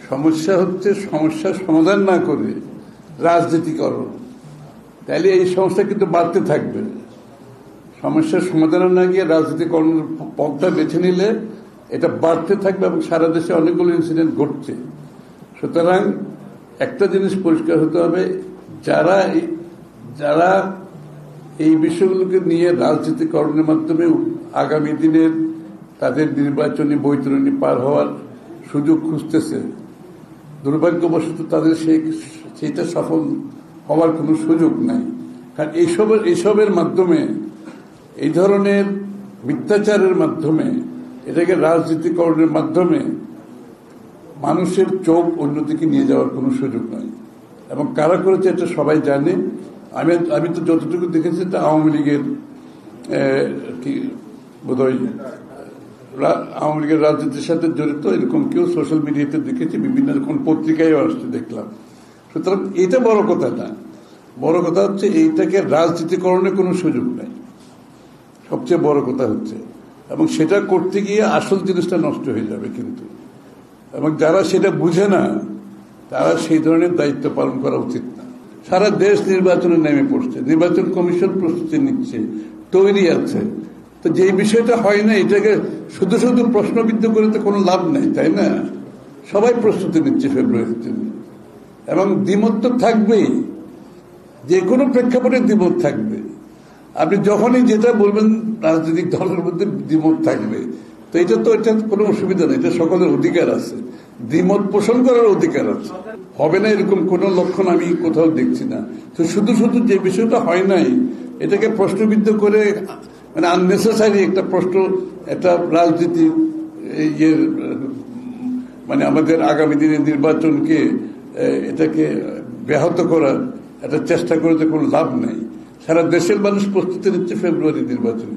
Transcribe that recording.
সমস্যা হচ্ছে সমস্যার সমাধান না করে রাজনীতিকরণ। তাইলে এই সমস্যা কিন্তু বাড়তে থাকবে। সমস্যার সমাধান না গিয়ে রাজনীতিকরণের পথটা বেছে নিলে এটা বাড়তে থাকবে এবং সারা দেশে অনেকগুলো ইনসিডেন্ট ঘটছে। সুতরাং একটা জিনিস পরিষ্কার হতে হবে, যারা এই বিষয়গুলোকে নিয়ে রাজনীতিকরণের মাধ্যমে আগামী দিনের তাদের নির্বাচনী বৈতরণী পার হওয়ার সুযোগ খুঁজতেছে, দুর্ভাগ্যবশত তাদের সেইটা সফল হওয়ার কোনো সুযোগ নাই। কারণ এইসবের মাধ্যমে, এই ধরনের মিথ্যাচারের মাধ্যমে, এটাকে রাজনীতিকরণের মাধ্যমে মানুষের চোখ অন্যদিকে নিয়ে যাওয়ার কোনো সুযোগ নাই। এবং কারা করেছে এটা সবাই জানে। আমি তো যতটুকু দেখেছি এটা আওয়ামী লীগের বোধহয় আওয়ামী লীগের রাজনীতির সাথে জড়িত এরকম কেউ সোশ্যাল মিডিয়াতে দেখেছি, বিভিন্ন রকম পত্রিকায়ও আসতে দেখলাম। সুতরাং এটা বড় কথা না, বড় কথা হচ্ছে এইটাকে রাজনীতিকরণের কোনো সুযোগ নাই, সবচেয়ে বড় কথা হচ্ছে। এবং সেটা করতে গিয়ে আসল জিনিসটা নষ্ট হয়ে যাবে কিন্তু। এবং যারা সেটা বুঝে না তারা সেই ধরনের দায়িত্ব পালন করা উচিত না। সারা দেশ নির্বাচনে নেমে পড়ছে, নির্বাচন কমিশন প্রস্তুতি নিচ্ছে, তৈরি আছে। তো যে বিষয়টা হয় না এটাকে শুধু শুধু প্রশ্নবিদ্ধ করে তো কোনো লাভ নেই, তাই না? সবাই প্রস্তুতি নিচ্ছে ফেব্রুয়ারির জন্য। এবং দ্বিমত তো থাকবেই, যে কোনো প্রেক্ষাপটে দ্বিমত থাকবে। আপনি যখনই যেটা বলবেন রাজনৈতিক দলের মধ্যে দ্বিমত থাকবে, তো এটা কোনো অসুবিধা নেই, এটা সকলের অধিকার আছে, দ্বিমত পোষণ করার অধিকার আছে। হবে না এরকম কোন লক্ষণ আমি কোথাও দেখছি না। তো শুধু শুধু যে বিষয়টা হয় নাই এটাকে প্রশ্নবিদ্ধ করে, মানে আননেসেসারি একটা প্রশ্ন, একটা রাজনীতি মানে আমাদের আগামী দিনের নির্বাচনকে এটাকে ব্যাহত করার একটা চেষ্টা করে তো কোনো লাভ নাই। সারা দেশের মানুষ প্রস্তুতি নিচ্ছে ফেব্রুয়ারি নির্বাচন।